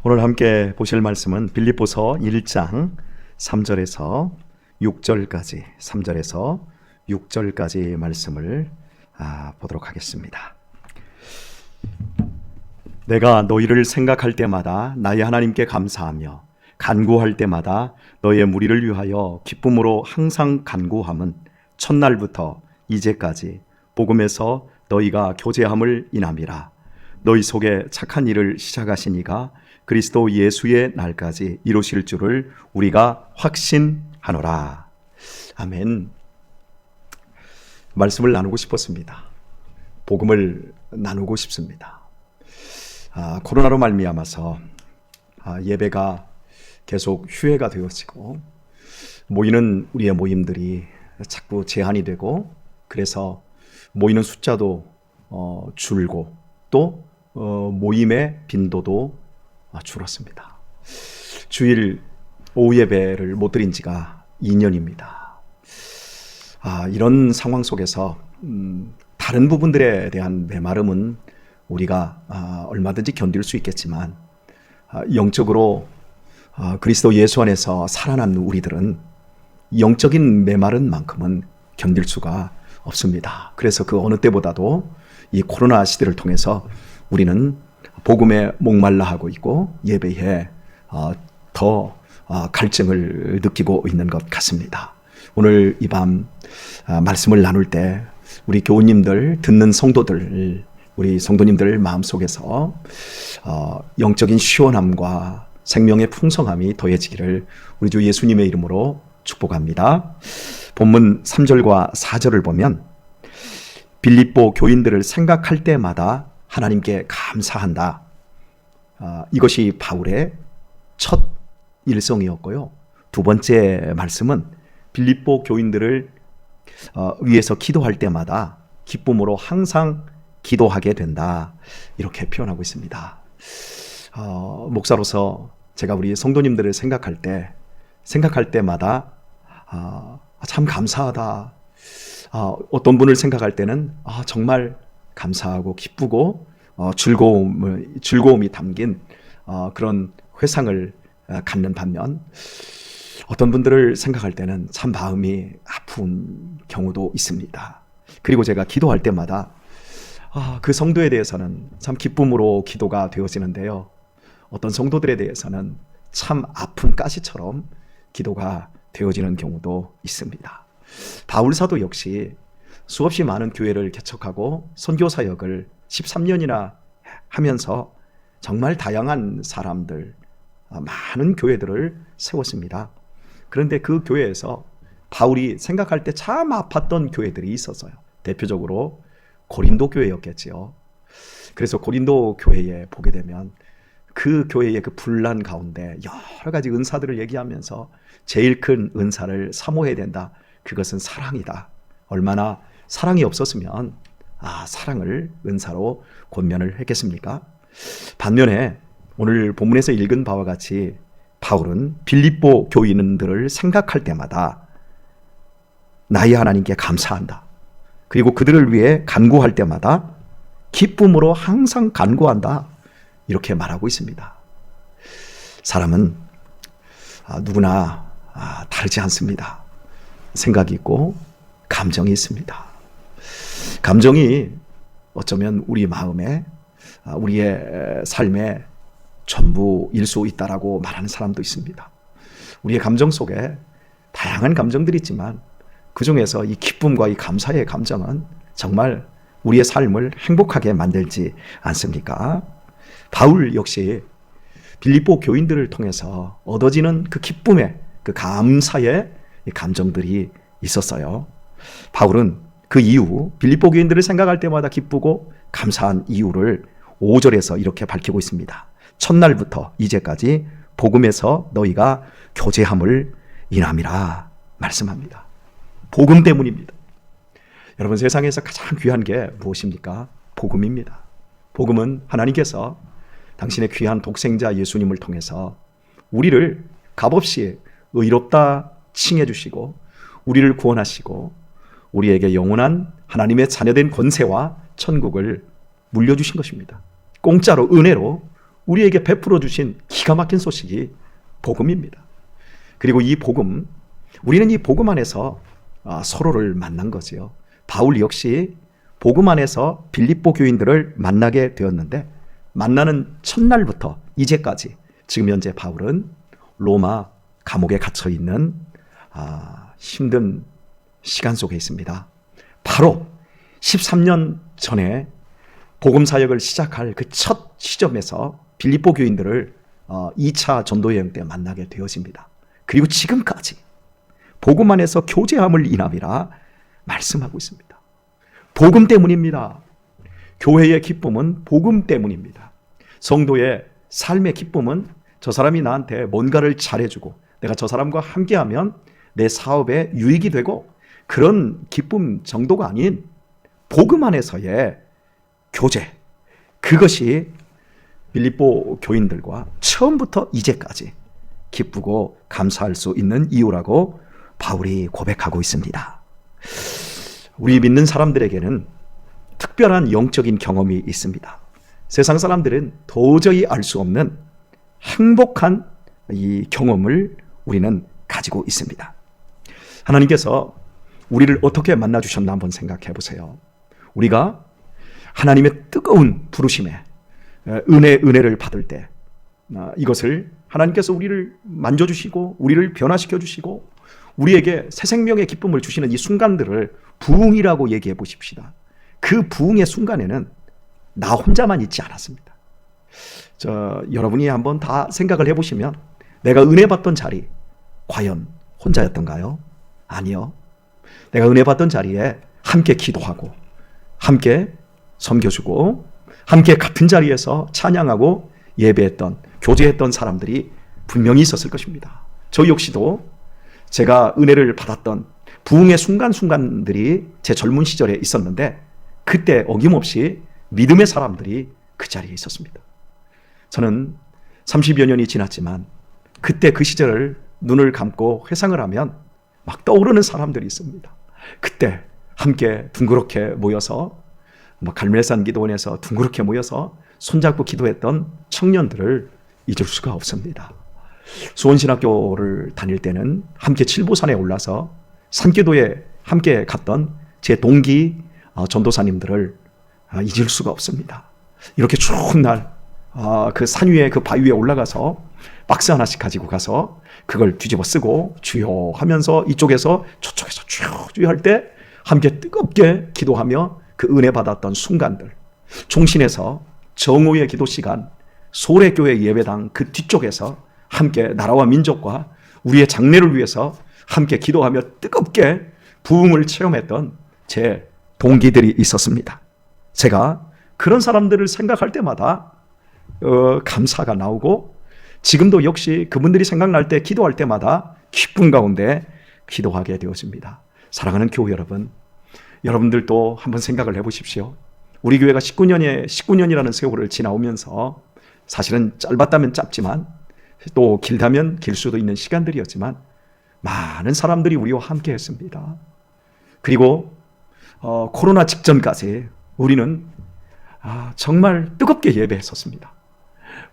오늘 함께 보실 말씀은 빌립보서 1장 3절에서 6절까지 3절에서 6절까지 말씀을 보도록 하겠습니다. 내가 너희를 생각할 때마다 나의 하나님께 감사하며 간구할 때마다 너희의 무리를 위하여 기쁨으로 항상 간구함은 첫날부터 이제까지 복음에서 너희가 교제함을 인함이라. 너희 속에 착한 일을 시작하신 이가 그리스도 예수의 날까지 이루실 줄을 우리가 확신하노라. 아멘. 말씀을 나누고 싶었습니다. 복음을 나누고 싶습니다. 코로나로 말미암아서 예배가 계속 휴회가 되어지고 모이는 우리의 모임들이 자꾸 제한이 되고, 그래서 모이는 숫자도 줄고 또 모임의 빈도도 줄었습니다. 주일 오후 예배를 못 드린 지가 2년입니다. 이런 상황 속에서 다른 부분들에 대한 메마름은 우리가 얼마든지 견딜 수 있겠지만, 영적으로 그리스도 예수 안에서 살아남는 우리들은 영적인 메마른 만큼은 견딜 수가 없습니다. 그래서 그 어느 때보다도 이 코로나 시대를 통해서 우리는 복음에 목말라 하고 있고 예배에 더 갈증을 느끼고 있는 것 같습니다. 오늘 이 밤 말씀을 나눌 때 우리 교우님들, 듣는 성도들, 우리 성도님들 마음속에서 영적인 시원함과 생명의 풍성함이 더해지기를 우리 주 예수님의 이름으로 축복합니다. 본문 3절과 4절을 보면 빌립보 교인들을 생각할 때마다 하나님께 감사한다. 이것이 바울의 첫 일성이었고요. 두 번째 말씀은 빌립보 교인들을 위해서 기도할 때마다 기쁨으로 항상 기도하게 된다. 이렇게 표현하고 있습니다. 목사로서 제가 우리 성도님들을 생각할 때마다 참 감사하다. 어떤 분을 생각할 때는 정말 감사하고 기쁘고 즐거움이 담긴 그런 회상을 갖는 반면, 어떤 분들을 생각할 때는 참 마음이 아픈 경우도 있습니다. 그리고 제가 기도할 때마다 그 성도에 대해서는 참 기쁨으로 기도가 되어지는데요, 어떤 성도들에 대해서는 참 아픈 가시처럼 기도가 되어지는 경우도 있습니다. 바울 사도 역시 수없이 많은 교회를 개척하고 선교 사역을 13년이나 하면서 정말 다양한 사람들, 많은 교회들을 세웠습니다. 그런데 그 교회에서 바울이 생각할 때 참 아팠던 교회들이 있었어요. 대표적으로 고린도 교회였겠지요. 그래서 고린도 교회에 보게 되면 그 교회의 그 분란 가운데 여러 가지 은사들을 얘기하면서 제일 큰 은사를 사모해야 된다. 그것은 사랑이다. 얼마나 사랑이 없었으면 사랑을 은사로 권면을 했겠습니까? 반면에 오늘 본문에서 읽은 바와 같이 바울은 빌립보 교인들을 생각할 때마다 나의 하나님께 감사한다. 그리고 그들을 위해 간구할 때마다 기쁨으로 항상 간구한다. 이렇게 말하고 있습니다. 사람은 누구나 다르지 않습니다. 생각이 있고 감정이 있습니다. 감정이 어쩌면 우리 마음에, 우리의 삶에 전부일 수 있다라고 말하는 사람도 있습니다. 우리의 감정 속에 다양한 감정들이 있지만 그 중에서 이 기쁨과 이 감사의 감정은 정말 우리의 삶을 행복하게 만들지 않습니까? 바울 역시 빌립보 교인들을 통해서 얻어지는 그 기쁨의, 그 감사의 감정들이 있었어요. 바울은 그 이후 빌립보 교인들을 생각할 때마다 기쁘고 감사한 이유를 5절에서 이렇게 밝히고 있습니다. 첫날부터 이제까지 복음에서 너희가 교제함을 인함이라 말씀합니다. 복음 때문입니다. 여러분, 세상에서 가장 귀한 게 무엇입니까? 복음입니다. 복음은 하나님께서 당신의 귀한 독생자 예수님을 통해서 우리를 값없이 의롭다 칭해 주시고 우리를 구원하시고 우리에게 영원한 하나님의 자녀된 권세와 천국을 물려주신 것입니다. 공짜로, 은혜로 우리에게 베풀어 주신 기가 막힌 소식이 복음입니다. 그리고 이 복음, 우리는 이 복음 안에서 서로를 만난 거지요. 바울 역시 복음 안에서 빌립보 교인들을 만나게 되었는데, 만나는 첫날부터 이제까지 지금 현재 바울은 로마 감옥에 갇혀 있는 힘든 시간 속에 있습니다. 바로 13년 전에 복음 사역을 시작할 그 첫 시점에서 빌립보 교인들을 2차 전도 여행 때 만나게 되어집니다. 그리고 지금까지 복음 안에서 교제함을 인함이라 말씀하고 있습니다. 복음 때문입니다. 교회의 기쁨은 복음 때문입니다. 성도의 삶의 기쁨은 저 사람이 나한테 뭔가를 잘해주고 내가 저 사람과 함께하면 내 사업에 유익이 되고, 그런 기쁨 정도가 아닌 복음 안에서의 교제, 그것이 빌립보 교인들과 처음부터 이제까지 기쁘고 감사할 수 있는 이유라고 바울이 고백하고 있습니다. 우리 믿는 사람들에게는 특별한 영적인 경험이 있습니다. 세상 사람들은 도저히 알 수 없는 행복한 이 경험을 우리는 가지고 있습니다. 하나님께서 우리를 어떻게 만나주셨나 한번 생각해 보세요. 우리가 하나님의 뜨거운 부르심에 은혜를 받을 때, 이것을 하나님께서 우리를 만져주시고 우리를 변화시켜 주시고 우리에게 새 생명의 기쁨을 주시는 이 순간들을 부흥이라고 얘기해 보십시다. 그 부흥의 순간에는 나 혼자만 있지 않았습니다. 여러분이 한번 다 생각을 해보시면, 내가 은혜 받던 자리 과연 혼자였던가요? 아니요. 내가 은혜 받던 자리에 함께 기도하고 함께 섬겨주고 함께 같은 자리에서 찬양하고 예배했던, 교제했던 사람들이 분명히 있었을 것입니다. 저 역시도 제가 은혜를 받았던 부흥의 순간순간들이 제 젊은 시절에 있었는데, 그때 어김없이 믿음의 사람들이 그 자리에 있었습니다. 저는 30여 년이 지났지만 그때 그 시절을 눈을 감고 회상을 하면 막 떠오르는 사람들이 있습니다. 그때 함께 둥그렇게 모여서 갈멜산 기도원에서 둥그렇게 모여서 손잡고 기도했던 청년들을 잊을 수가 없습니다. 수원신학교를 다닐 때는 함께 칠보산에 올라서 산기도에 함께 갔던 제 동기 전도사님들을 잊을 수가 없습니다. 이렇게 추운 날 그 산 위에 그 바위 위에 올라가서 박스 하나씩 가지고 가서 그걸 뒤집어 쓰고 주여 하면서 이쪽에서 저쪽에서 주여 할 때 함께 뜨겁게 기도하며 그 은혜 받았던 순간들, 종신에서 정오의 기도 시간 소래교회 예배당 그 뒤쪽에서 함께 나라와 민족과 우리의 장래를 위해서 함께 기도하며 뜨겁게 부흥을 체험했던 제 동기들이 있었습니다. 제가 그런 사람들을 생각할 때마다 감사가 나오고, 지금도 역시 그분들이 생각날 때 기도할 때마다 기쁨 가운데 기도하게 되었습니다. 사랑하는 교회 여러분, 여러분들도 한번 생각을 해보십시오. 우리 교회가 19년이라는 세월을 지나오면서, 사실은 짧았다면 짧지만 또 길다면 길 수도 있는 시간들이었지만 많은 사람들이 우리와 함께 했습니다. 그리고 코로나 직전까지 우리는 정말 뜨겁게 예배했었습니다.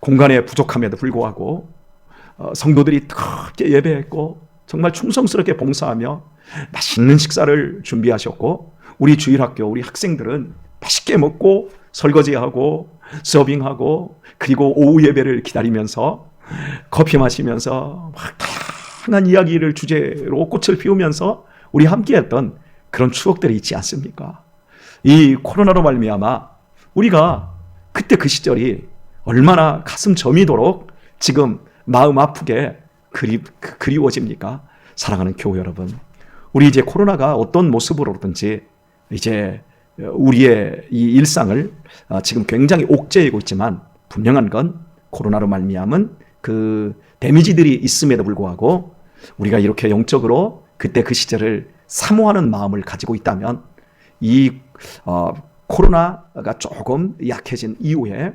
공간에 부족함에도 불구하고 성도들이 뜨겁게 예배했고 정말 충성스럽게 봉사하며 맛있는 식사를 준비하셨고, 우리 주일학교 우리 학생들은 맛있게 먹고 설거지하고 서빙하고, 그리고 오후 예배를 기다리면서 커피 마시면서 막 다양한 이야기를 주제로 꽃을 피우면서 우리 함께했던 그런 추억들이 있지 않습니까? 이 코로나로 말미암아 우리가 그때 그 시절이 얼마나 가슴 저미도록 지금 마음 아프게 그리워집니까? 사랑하는 교회 여러분, 우리 이제 코로나가 어떤 모습으로든지 이제 우리의 이 일상을 지금 굉장히 옥죄이고 있지만, 분명한 건 코로나로 말미암은 그 데미지들이 있음에도 불구하고 우리가 이렇게 영적으로 그때 그 시절을 사모하는 마음을 가지고 있다면, 이 코로나가 조금 약해진 이후에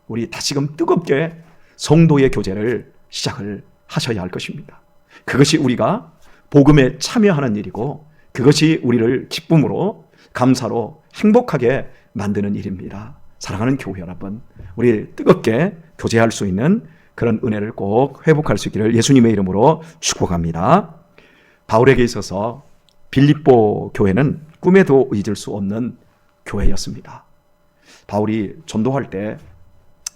우리 다시금 뜨겁게 성도의 교제를 시작을 하셔야 할 것입니다. 그것이 우리가 복음에 참여하는 일이고, 그것이 우리를 기쁨으로 감사로 행복하게 만드는 일입니다. 사랑하는 교회 여러분, 우리 뜨겁게 교제할 수 있는 그런 은혜를 꼭 회복할 수 있기를 예수님의 이름으로 축복합니다. 바울에게 있어서 빌립보 교회는 꿈에도 잊을 수 없는 교회였습니다. 바울이 전도할 때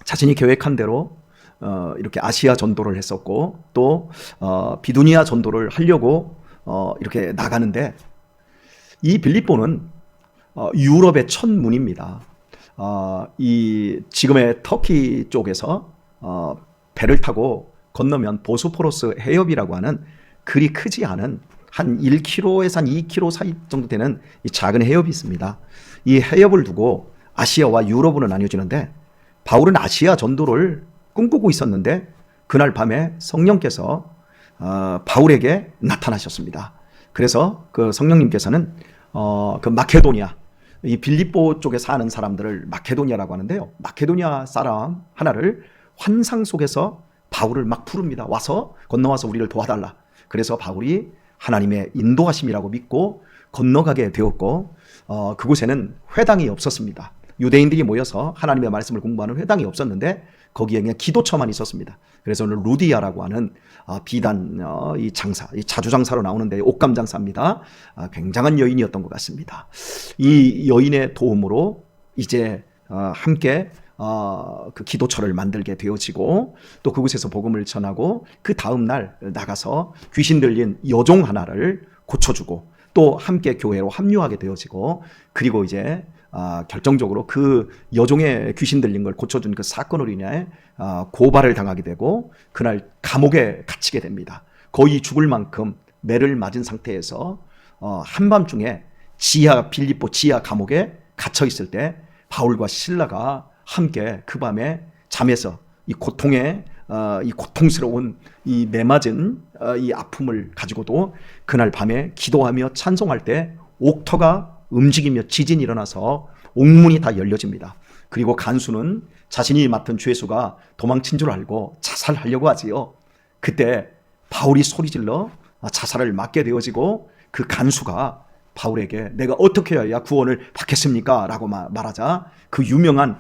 자신이 계획한 대로 이렇게 아시아 전도를 했었고, 또 비두니아 전도를 하려고 이렇게 나가는데, 이 빌립보는 유럽의 첫 문입니다. 이 지금의 터키 쪽에서 배를 타고 건너면 보스포러스 해협이라고 하는 그리 크지 않은 한 1km에서 한 2km 사이 정도 되는 이 작은 해협이 있습니다. 이 해협을 두고 아시아와 유럽으로 나뉘어지는데, 바울은 아시아 전도를 꿈꾸고 있었는데 그날 밤에 성령께서 바울에게 나타나셨습니다. 그래서 그 성령님께서는 그 마케도니아, 이 빌립보 쪽에 사는 사람들을 마케도니아라고 하는데요, 마케도니아 사람 하나를 환상 속에서 바울을 막 부릅니다. 와서 건너와서 우리를 도와달라. 그래서 바울이 하나님의 인도하심이라고 믿고 건너가게 되었고, 그곳에는 회당이 없었습니다. 유대인들이 모여서 하나님의 말씀을 공부하는 회당이 없었는데 거기에 그냥 기도처만 있었습니다. 그래서 오늘 루디아라고 하는 비단 이 장사, 이 자주장사로 나오는데 옷감 장사입니다. 굉장한 여인이었던 것 같습니다. 이 여인의 도움으로 이제 함께 그 기도처를 만들게 되어지고, 또 그곳에서 복음을 전하고, 그 다음 날 나가서 귀신 들린 여종 하나를 고쳐주고, 또 함께 교회로 합류하게 되어지고, 그리고 이제 결정적으로 그 여종의 귀신 들린 걸 고쳐준 그 사건으로 인해 고발을 당하게 되고, 그날 감옥에 갇히게 됩니다. 거의 죽을 만큼 매를 맞은 상태에서 한밤중에 빌립보 지하 감옥에 갇혀 있을 때 바울과 실라가 함께 그 밤에 잠에서 이 고통에 이 고통스러운 이 매맞은 이 아픔을 가지고도 그날 밤에 기도하며 찬송할 때 옥터가 움직이며 지진이 일어나서 옥문이 다 열려집니다. 그리고 간수는 자신이 맡은 죄수가 도망친 줄 알고 자살하려고 하지요. 그때 바울이 소리질러 자살을 막게 되어지고, 그 간수가 바울에게 내가 어떻게 해야 구원을 받겠습니까? 라고 말하자 그 유명한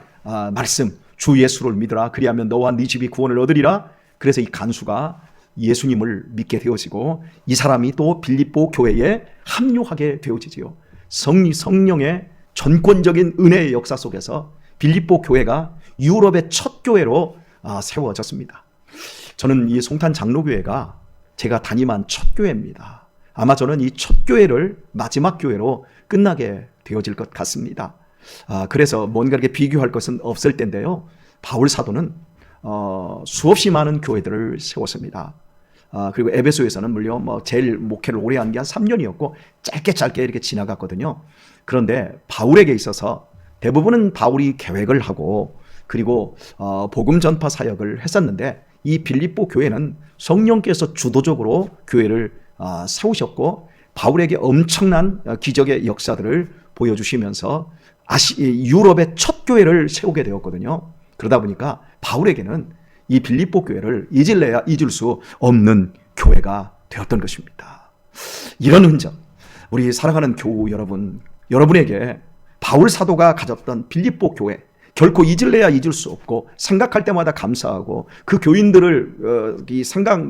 말씀, 주 예수를 믿으라, 그리하면 너와 네 집이 구원을 얻으리라. 그래서 이 간수가 예수님을 믿게 되어지고, 이 사람이 또 빌립보 교회에 합류하게 되어지지요. 성령의 전권적인 은혜의 역사 속에서 빌립보 교회가 유럽의 첫 교회로 세워졌습니다. 저는 이 송탄 장로교회가 제가 담임한 첫 교회입니다. 아마 저는 이 첫 교회를 마지막 교회로 끝나게 되어질 것 같습니다. 그래서 뭔가 이렇게 비교할 것은 없을 텐데요, 바울 사도는 수없이 많은 교회들을 세웠습니다. 그리고 에베소에서는 물론 제일 목회를 오래 한 게 한 3년이었고 짧게 이렇게 지나갔거든요. 그런데 바울에게 있어서 대부분은 바울이 계획을 하고, 그리고 복음 전파 사역을 했었는데, 이 빌립보 교회는 성령께서 주도적으로 교회를 세우셨고, 바울에게 엄청난 기적의 역사들을 보여주시면서 유럽의 첫 교회를 세우게 되었거든요. 그러다 보니까 바울에게는 이 빌립보 교회를 잊을래야 잊을 수 없는 교회가 되었던 것입니다. 이런 흔적, 우리 사랑하는 교우 여러분, 여러분에게 바울 사도가 가졌던 빌립보 교회, 결코 잊을래야 잊을 수 없고 생각할 때마다 감사하고, 그 교인들을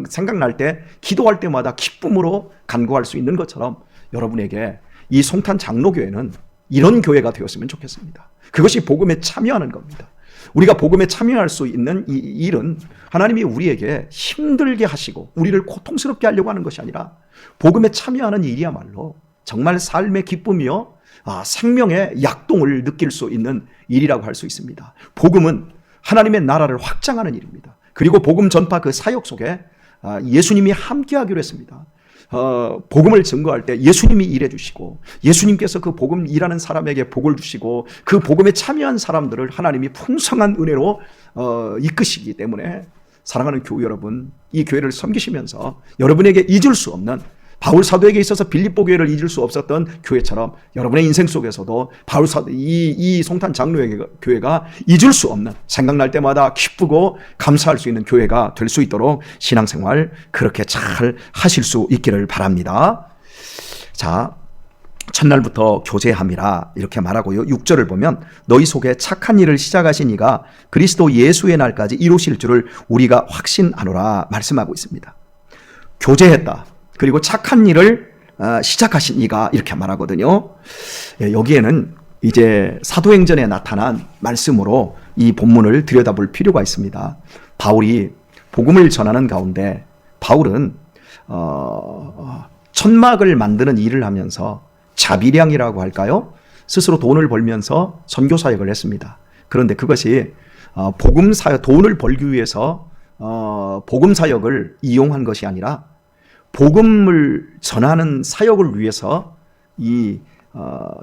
생각날 때 기도할 때마다 기쁨으로 간구할 수 있는 것처럼, 여러분에게 이 송탄 장로교회는 이런 교회가 되었으면 좋겠습니다. 그것이 복음에 참여하는 겁니다. 우리가 복음에 참여할 수 있는 이 일은 하나님이 우리에게 힘들게 하시고 우리를 고통스럽게 하려고 하는 것이 아니라, 복음에 참여하는 일이야말로 정말 삶의 기쁨이요 생명의 약동을 느낄 수 있는 일이라고 할 수 있습니다. 복음은 하나님의 나라를 확장하는 일입니다. 그리고 복음 전파 그 사역 속에 예수님이 함께하기로 했습니다. 복음을 증거할 때 예수님이 일해 주시고, 예수님께서 그 복음 일하는 사람에게 복을 주시고, 그 복음에 참여한 사람들을 하나님이 풍성한 은혜로 이끄시기 때문에, 사랑하는 교우 여러분, 이 교회를 섬기시면서 여러분에게 잊을 수 없는, 바울 사도에게 있어서 빌립보 교회를 잊을 수 없었던 교회처럼 여러분의 인생 속에서도 바울 사도 이 송탄 장로의 교회가 잊을 수 없는, 생각날 때마다 기쁘고 감사할 수 있는 교회가 될 수 있도록 신앙생활 그렇게 잘 하실 수 있기를 바랍니다. 자, 첫날부터 교제함이라 이렇게 말하고요. 6절을 보면 너희 속에 착한 일을 시작하신 이가 그리스도 예수의 날까지 이루실 줄을 우리가 확신하노라 말씀하고 있습니다. 교제했다. 그리고 착한 일을 시작하신 이가 이렇게 말하거든요. 여기에는 이제 사도행전에 나타난 말씀으로 이 본문을 들여다볼 필요가 있습니다. 바울이 복음을 전하는 가운데 바울은 천막을 만드는 일을 하면서 자비량이라고 할까요? 스스로 돈을 벌면서 선교 사역을 했습니다. 그런데 그것이 복음 사역, 돈을 벌기 위해서 복음 사역을 이용한 것이 아니라 복음을 전하는 사역을 위해서 이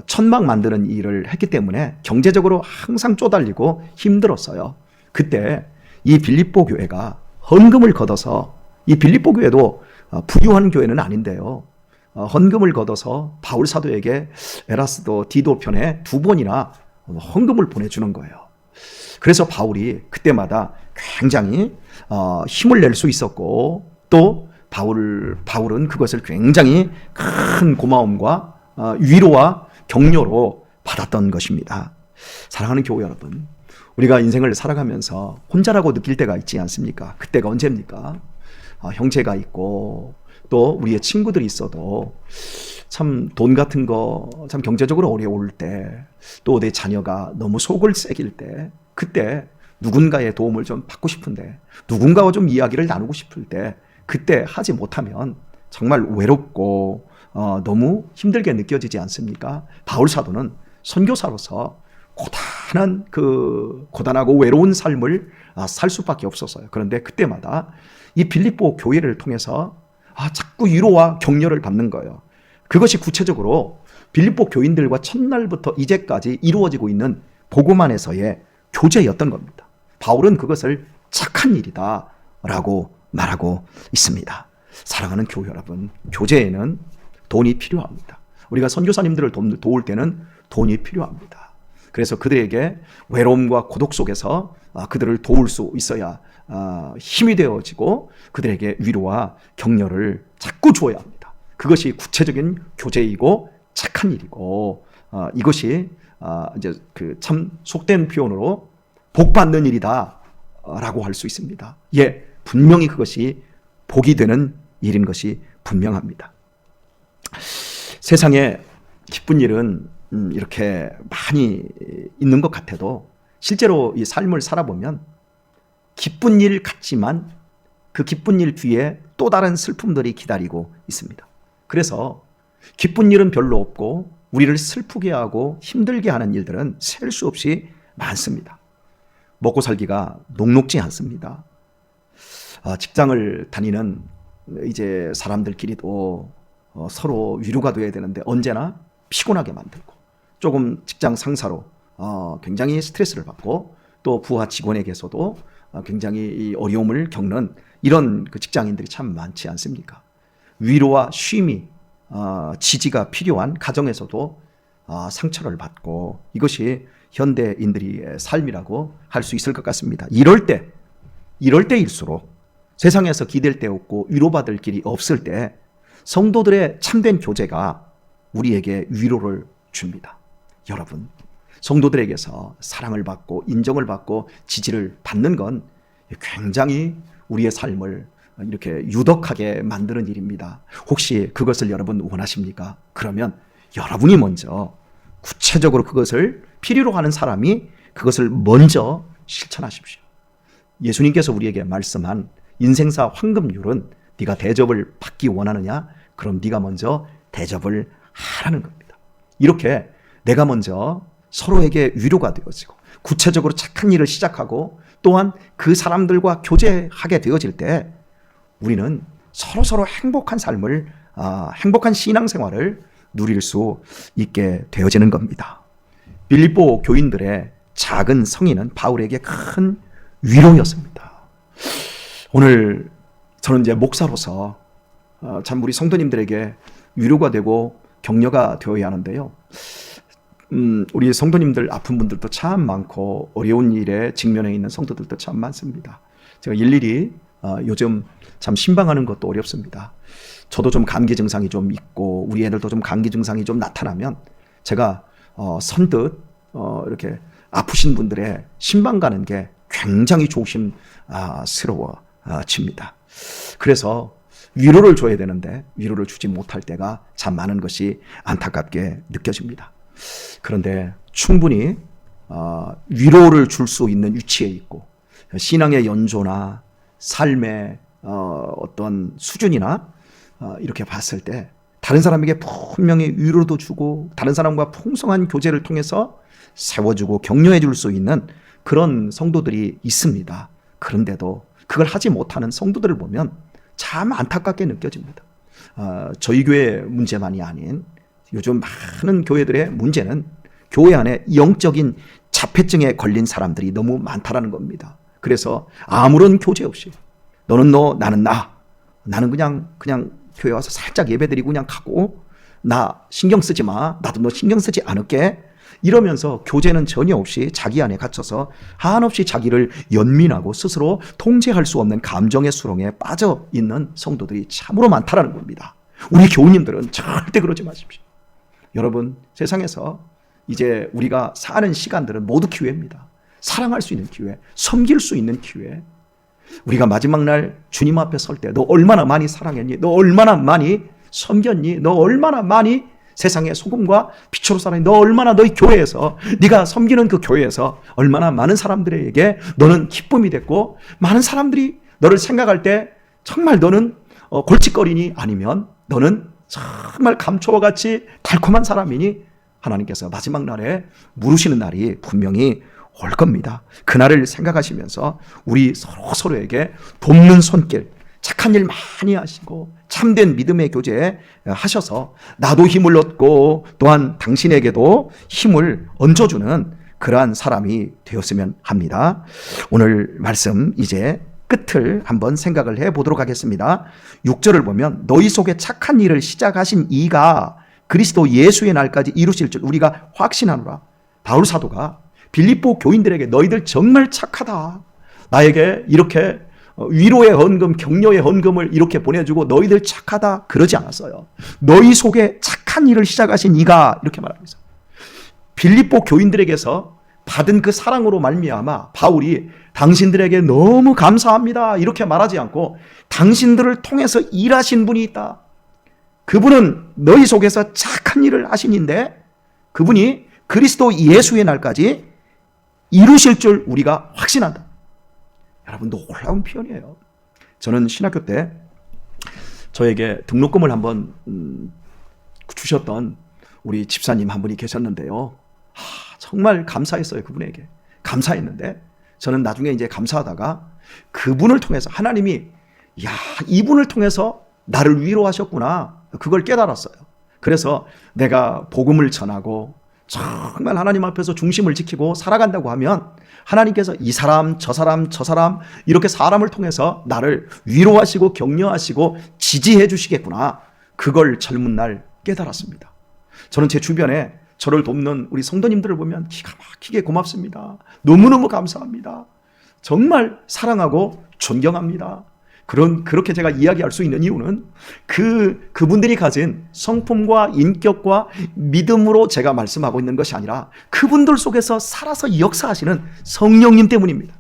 천막 만드는 일을 했기 때문에 경제적으로 항상 쪼달리고 힘들었어요. 그때 이 빌립보 교회가 헌금을 걷어서, 이 빌립보 교회도 부유한 교회는 아닌데요, 헌금을 걷어서 바울 사도에게 에라스도 디도 편에 2번이나 헌금을 보내주는 거예요. 그래서 바울이 그때마다 굉장히 힘을 낼 수 있었고, 또 바울은 그것을 굉장히 큰 고마움과 위로와 격려로 받았던 것입니다. 사랑하는 교회 여러분, 우리가 인생을 살아가면서 혼자라고 느낄 때가 있지 않습니까? 그때가 언제입니까? 형제가 있고 또 우리의 친구들이 있어도 참 돈 같은 거 참 경제적으로 어려울 때, 또 내 자녀가 너무 속을 새길 때, 그때 누군가의 도움을 좀 받고 싶은데, 누군가와 좀 이야기를 나누고 싶을 때, 그때 하지 못하면 정말 외롭고 너무 힘들게 느껴지지 않습니까? 바울 사도는 선교사로서 고단하고 외로운 삶을 살 수밖에 없었어요. 그런데 그때마다 이 빌립보 교회를 통해서 자꾸 위로와 격려를 받는 거예요. 그것이 구체적으로 빌립보 교인들과 첫날부터 이제까지 이루어지고 있는 복음 안에서의 교제였던 겁니다. 바울은 그것을 착한 일이다 라고 말하고 있습니다. 사랑하는 교회 여러분, 교제에는 돈이 필요합니다. 우리가 선교사님들을 도울 때는 돈이 필요합니다. 그래서 그들에게 외로움과 고독 속에서 그들을 도울 수 있어야 힘이 되어지고 그들에게 위로와 격려를 자꾸 주어야 합니다. 그것이 구체적인 교제이고 착한 일이고, 이것이 이제 그 참 속된 표현으로 복 받는 일이다라고 할 수 있습니다. 분명히 그것이 복이 되는 일인 것이 분명합니다. 세상에 기쁜 일은 이렇게 많이 있는 것 같아도 실제로 이 삶을 살아보면 기쁜 일 같지만 그 기쁜 일 뒤에 또 다른 슬픔들이 기다리고 있습니다. 그래서 기쁜 일은 별로 없고 우리를 슬프게 하고 힘들게 하는 일들은 셀 수 없이 많습니다. 먹고 살기가 녹록지 않습니다. 직장을 다니는 이제 사람들끼리도 서로 위로가 돼야 되는데 언제나 피곤하게 만들고, 조금 직장 상사로 굉장히 스트레스를 받고, 또 부하 직원에게서도 굉장히 어려움을 겪는 이런 그 직장인들이 참 많지 않습니까? 위로와 쉼이 지지가 필요한 가정에서도 상처를 받고, 이것이 현대인들의 삶이라고 할 수 있을 것 같습니다. 이럴 때일수록 세상에서 기댈 데 없고 위로받을 길이 없을 때 성도들의 참된 교제가 우리에게 위로를 줍니다. 여러분, 성도들에게서 사랑을 받고 인정을 받고 지지를 받는 건 굉장히 우리의 삶을 이렇게 유덕하게 만드는 일입니다. 혹시 그것을 여러분 원하십니까? 그러면 여러분이 먼저 구체적으로 그것을 필요로 하는 사람이 그것을 먼저 실천하십시오. 예수님께서 우리에게 말씀한 인생사 황금률은 네가 대접을 받기 원하느냐? 그럼 네가 먼저 대접을 하라는 겁니다. 이렇게 내가 먼저 서로에게 위로가 되어지고 구체적으로 착한 일을 시작하고 또한 그 사람들과 교제하게 되어질 때 우리는 서로 행복한 삶을, 행복한 신앙생활을 누릴 수 있게 되어지는 겁니다. 빌립보 교인들의 작은 성의는 바울에게 큰 위로였습니다. 오늘 저는 이제 목사로서 참 우리 성도님들에게 위로가 되고 격려가 되어야 하는데요. 우리 성도님들 아픈 분들도 참 많고 어려운 일에 직면해 있는 성도들도 참 많습니다. 제가 일일이 요즘 참 신방하는 것도 어렵습니다. 저도 좀 감기 증상이 좀 있고 우리 애들도 좀 감기 증상이 좀 나타나면 제가 선뜻 이렇게 아프신 분들의 신방 가는 게 굉장히 조심스러워집니다. 그래서 위로를 줘야 되는데 위로를 주지 못할 때가 참 많은 것이 안타깝게 느껴집니다. 그런데 충분히 위로를 줄 수 있는 위치에 있고 신앙의 연조나 삶의 어떤 수준이나 이렇게 봤을 때 다른 사람에게 분명히 위로도 주고 다른 사람과 풍성한 교제를 통해서 세워주고 격려해 줄 수 있는 그런 성도들이 있습니다. 그런데도 그걸 하지 못하는 성도들을 보면 참 안타깝게 느껴집니다. 저희 교회 문제만이 아닌 요즘 많은 교회들의 문제는 교회 안에 영적인 자폐증에 걸린 사람들이 너무 많다라는 겁니다. 그래서 아무런 교제 없이 너는 너 나는 나는 그냥 교회 와서 살짝 예배드리고 그냥 가고 나 신경 쓰지 마 나도 너 신경 쓰지 않을게 이러면서 교제는 전혀 없이 자기 안에 갇혀서 한없이 자기를 연민하고 스스로 통제할 수 없는 감정의 수렁에 빠져 있는 성도들이 참으로 많다라는 겁니다. 우리 교우님들은 절대 그러지 마십시오. 여러분 세상에서 이제 우리가 사는 시간들은 모두 기회입니다. 사랑할 수 있는 기회, 섬길 수 있는 기회. 우리가 마지막 날 주님 앞에 설 때 너 얼마나 많이 사랑했니? 너 얼마나 많이 섬겼니? 너 얼마나 많이 세상의 소금과 빛으로 살았니? 너 얼마나 너희 교회에서 네가 섬기는 그 교회에서 얼마나 많은 사람들에게 너는 기쁨이 됐고 많은 사람들이 너를 생각할 때 정말 너는 골칫거리니 아니면 너는 정말 감초와 같이 달콤한 사람이니 하나님께서 마지막 날에 물으시는 날이 분명히 올 겁니다. 그날을 생각하시면서 우리 서로에게 돕는 손길, 착한 일 많이 하시고 참된 믿음의 교제 하셔서 나도 힘을 얻고 또한 당신에게도 힘을 얹어주는 그러한 사람이 되었으면 합니다. 오늘 말씀 이제 끝을 한번 생각을 해보도록 하겠습니다. 6절을 보면 너희 속에 착한 일을 시작하신 이가 그리스도 예수의 날까지 이루실 줄 우리가 확신하노라. 바울 사도가 빌립보 교인들에게 너희들 정말 착하다. 나에게 이렇게 위로의 헌금, 격려의 헌금을 이렇게 보내주고 너희들 착하다 그러지 않았어요. 너희 속에 착한 일을 시작하신 이가 이렇게 말하고 있어요. 빌립보 교인들에게서 받은 그 사랑으로 말미암아 바울이 당신들에게 너무 감사합니다 이렇게 말하지 않고 당신들을 통해서 일하신 분이 있다. 그분은 너희 속에서 착한 일을 하신인데 그분이 그리스도 예수의 날까지 이루실 줄 우리가 확신한다. 여러분 놀라운 표현이에요. 저는 신학교 때 저에게 등록금을 한번 주셨던 우리 집사님 한 분이 계셨는데요. 정말 감사했어요. 그분에게 감사했는데 저는 나중에 이제 감사하다가 그분을 통해서 하나님이 이분을 통해서 나를 위로하셨구나 그걸 깨달았어요. 그래서 내가 복음을 전하고 정말 하나님 앞에서 중심을 지키고 살아간다고 하면 하나님께서 이 사람 저 사람 이렇게 사람을 통해서 나를 위로하시고 격려하시고 지지해 주시겠구나. 그걸 젊은 날 깨달았습니다. 저는 제 주변에 저를 돕는 우리 성도님들을 보면 기가 막히게 고맙습니다. 너무너무 감사합니다. 정말 사랑하고 존경합니다. 그렇게 제가 이야기할 수 있는 이유는 그분들이 가진 성품과 인격과 믿음으로 제가 말씀하고 있는 것이 아니라 그분들 속에서 살아서 역사하시는 성령님 때문입니다.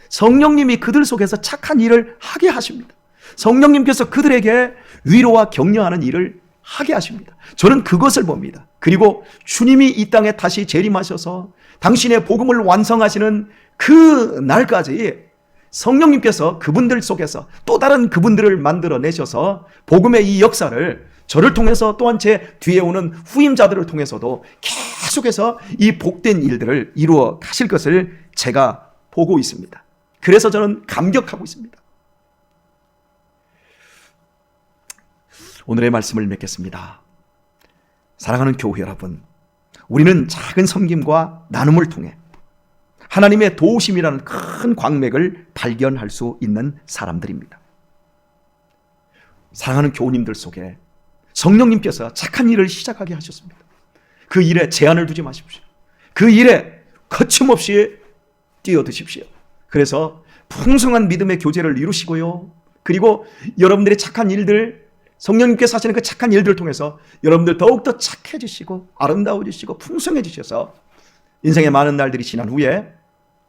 성령님이 그들 속에서 착한 일을 하게 하십니다. 성령님께서 그들에게 위로와 격려하는 일을 하게 하십니다. 저는 그것을 봅니다. 그리고 주님이 이 땅에 다시 재림하셔서 당신의 복음을 완성하시는 그 날까지 성령님께서 그분들 속에서 또 다른 그분들을 만들어내셔서 복음의 이 역사를 저를 통해서 또한 제 뒤에 오는 후임자들을 통해서도 계속해서 이 복된 일들을 이루어 가실 것을 제가 보고 있습니다. 그래서 저는 감격하고 있습니다. 오늘의 말씀을 맺겠습니다. 사랑하는 교회 여러분, 우리는 작은 섬김과 나눔을 통해 하나님의 도우심이라는 큰 광맥을 발견할 수 있는 사람들입니다. 사랑하는 교우님들 속에 성령님께서 착한 일을 시작하게 하셨습니다. 그 일에 제한을 두지 마십시오. 그 일에 거침없이 뛰어드십시오. 그래서 풍성한 믿음의 교제를 이루시고요. 그리고 여러분들의 착한 일들, 성령님께서 하시는 그 착한 일들을 통해서 여러분들 더욱더 착해지시고 아름다워지시고 풍성해지셔서 인생의 많은 날들이 지난 후에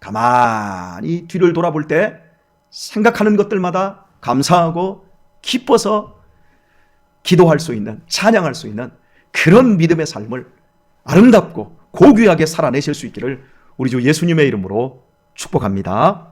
가만히 뒤를 돌아볼 때 생각하는 것들마다 감사하고 기뻐서 기도할 수 있는, 찬양할 수 있는 그런 믿음의 삶을 아름답고 고귀하게 살아내실 수 있기를 우리 주 예수님의 이름으로 축복합니다.